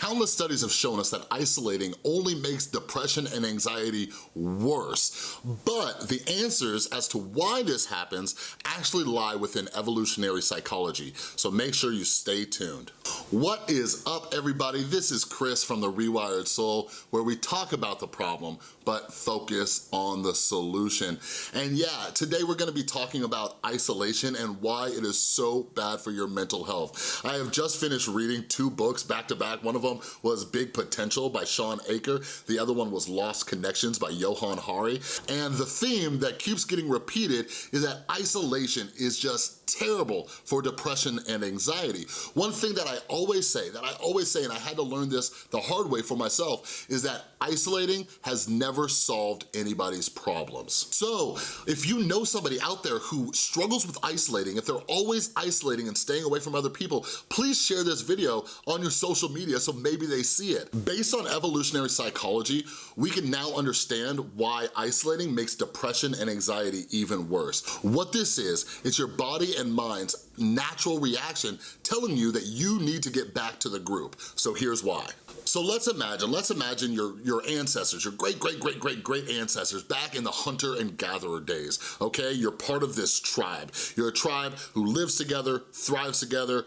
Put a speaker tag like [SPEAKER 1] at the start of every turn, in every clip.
[SPEAKER 1] Countless studies have shown us that isolating only makes depression and anxiety worse. But the answers as to why this happens actually lie within evolutionary psychology. So make sure you stay tuned. What is up, everybody? This is Chris from The Rewired Soul, where we talk about the problem, but focus on the solution. And yeah, today we're gonna be talking about isolation and why it is so bad for your mental health. I have just finished reading 2 books back to back. One of them was Big Potential by Shawn. The other one was Lost Connections by Johann Hari. And the theme that keeps getting repeated is that isolation is just terrible for depression and anxiety. One thing that I always say, and I had to learn this the hard way for myself, is that isolating has never solved anybody's problems. So if you know somebody out there who struggles with isolating, if they're always isolating and staying away from other people, please share this video on your social media so maybe they see it. Based on evolutionary psychology, we can now understand why isolating makes depression and anxiety even worse. What this is, it's your body and mind's natural reaction telling you that you need to get back to the group. So here's why. So let's imagine your ancestors, your great ancestors back in the hunter and gatherer days, okay? You're part of this tribe. You're a tribe who lives together, thrives together,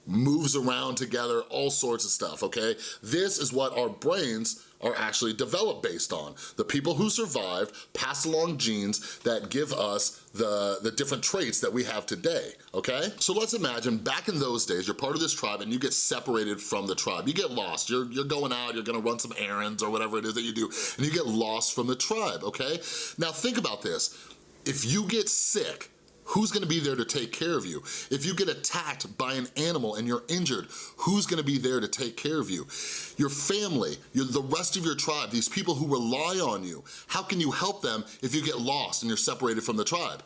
[SPEAKER 1] moves around together, all sorts of stuff, okay? This is what our brains are actually developed based on. The people who survived passed along genes that give us the different traits that we have today, okay? So let's imagine back in those days, you're part of this tribe and you get separated from the tribe. You get lost, you're going out, you're gonna run some errands or whatever it is that you do, and you get lost from the tribe, okay? Now think about this. If you get sick, who's gonna be there to take care of you? If you get attacked by an animal and you're injured, who's gonna be there to take care of you? Your family, the rest of your tribe, these people who rely on you, how can you help them if you get lost and you're separated from the tribe?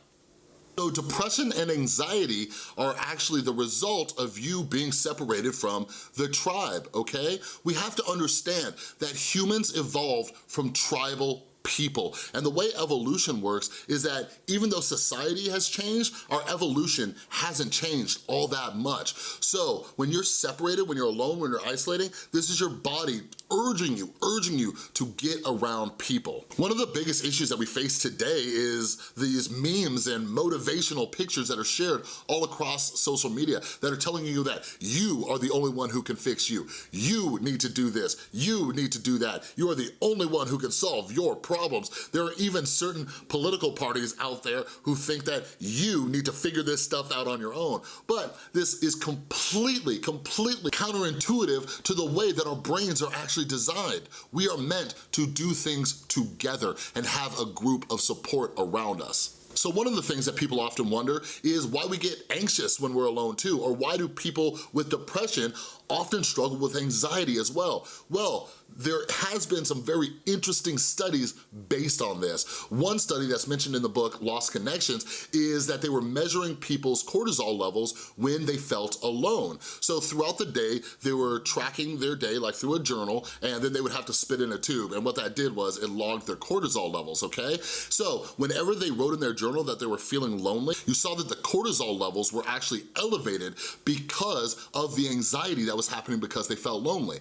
[SPEAKER 1] So depression and anxiety are actually the result of you being separated from the tribe, okay? We have to understand that humans evolved from tribal people. And the way evolution works is that even though society has changed, our evolution hasn't changed all that much. So when you're separated, when you're alone, when you're isolating, this is your body urging you to get around people. One of the biggest issues that we face today is these memes and motivational pictures that are shared all across social media that are telling you that you are the only one who can fix you. You need to do this, you need to do that. You are the only one who can solve your problems. There are even certain political parties out there who think that you need to figure this stuff out on your own. But this is completely counterintuitive to the way that our brains are actually designed. We are meant to do things together and have a group of support around us. So one of the things that people often wonder is why we get anxious when we're alone too, or why do people with depression often struggle with anxiety as well? Well, there has been some very interesting studies based on this. One study that's mentioned in the book, Lost Connections, is that they were measuring people's cortisol levels when they felt alone. So throughout the day, they were tracking their day like through a journal, and then they would have to spit in a tube. And what that did was it logged their cortisol levels, okay? So whenever they wrote in their journal that they were feeling lonely, you saw that the cortisol levels were actually elevated because of the anxiety that was happening because they felt lonely.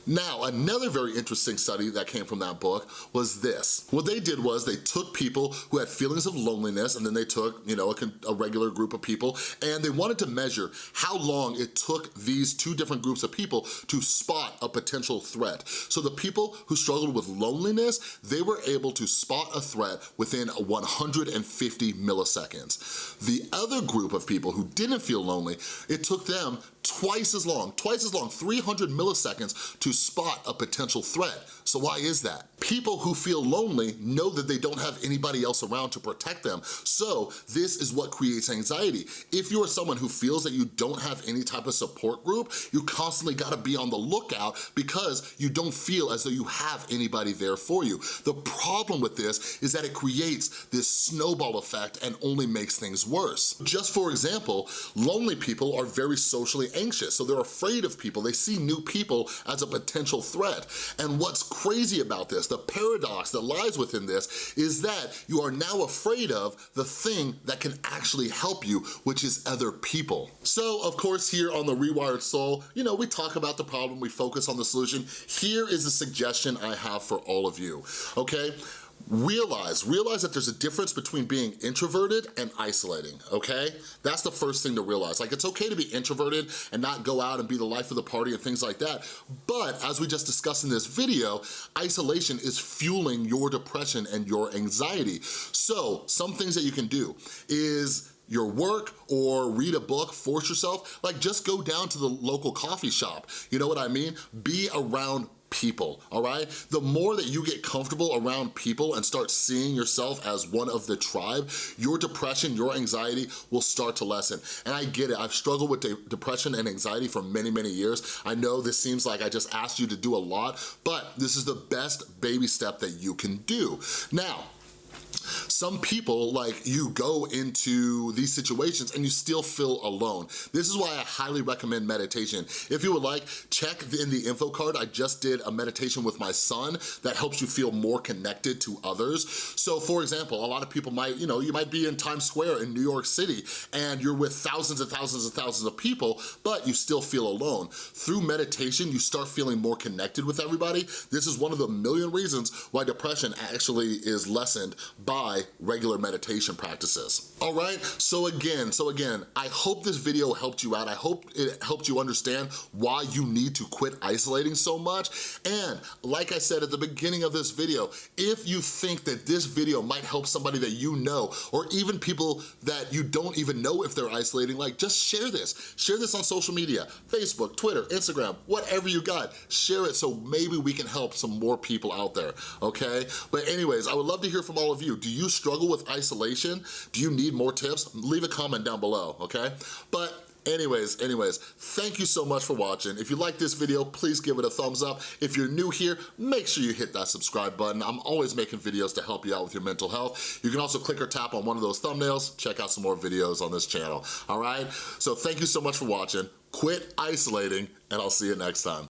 [SPEAKER 1] Now, another very interesting study that came from that book was this. What they did was they took people who had feelings of loneliness, and then they took, a regular group of people, and they wanted to measure how long it took these 2 different groups of people to spot a potential threat. So the people who struggled with loneliness, they were able to spot a threat within 150 milliseconds. The other group of people who didn't feel lonely, it took them twice as long, 300 milliseconds to spot a potential threat. So why is that? People who feel lonely know that they don't have anybody else around to protect them. So this is what creates anxiety. If you are someone who feels that you don't have any type of support group, you constantly gotta be on the lookout because you don't feel as though you have anybody there for you. The problem with this is that it creates this snowball effect and only makes things worse. Just for example, lonely people are very socially anxious, so they're afraid of people. They see new people as a potential threat. And what's crazy about this, the paradox that lies within this, is that you are now afraid of the thing that can actually help you, which is other people. So of course here on The Rewired Soul, you know, we talk about the problem, we focus on the solution. Here is a suggestion I have for all of you, okay? Realize that there's a difference between being introverted and isolating, okay? That's the first thing to realize. Like, it's okay to be introverted and not go out and be the life of the party and things like that, but as we just discussed in this video, isolation is fueling your depression and your anxiety. So some things that you can do is your work or read a book, force yourself, like just go down to the local coffee shop. You know what I mean? Be around people, all right? The more that you get comfortable around people and start seeing yourself as one of the tribe, your depression, your anxiety will start to lessen. And I get it, I've struggled with depression and anxiety for many, many years. I know this seems like I just asked you to do a lot, but this is the best baby step that you can do. Now, some people, like, you go into these situations and you still feel alone. This is why I highly recommend meditation. If you would like, check in the info card. I just did a meditation with my son that helps you feel more connected to others. So for example, a lot of people might, you know, you might be in Times Square in New York City and you're with thousands and thousands and thousands of people, but you still feel alone. Through meditation, you start feeling more connected with everybody. This is one of the million reasons why depression actually is lessened by regular meditation practices. All right, so again, I hope this video helped you out. I hope it helped you understand why you need to quit isolating so much. And like I said at the beginning of this video, if you think that this video might help somebody that you know, or even people that you don't even know if they're isolating, like, just share this. Share this on social media, Facebook, Twitter, Instagram, whatever you got. Share it so maybe we can help some more people out there, okay? But anyways, I would love to hear from all of you. Do you struggle with isolation? Do you need more tips? Leave a comment down below, okay? But anyways, thank you so much for watching. If you like this video, please give it a thumbs up. If you're new here, make sure you hit that subscribe button. I'm always making videos to help you out with your mental health. You can also click or tap on one of those thumbnails, check out some more videos on this channel, all right? So thank you so much for watching. Quit isolating, and I'll see you next time.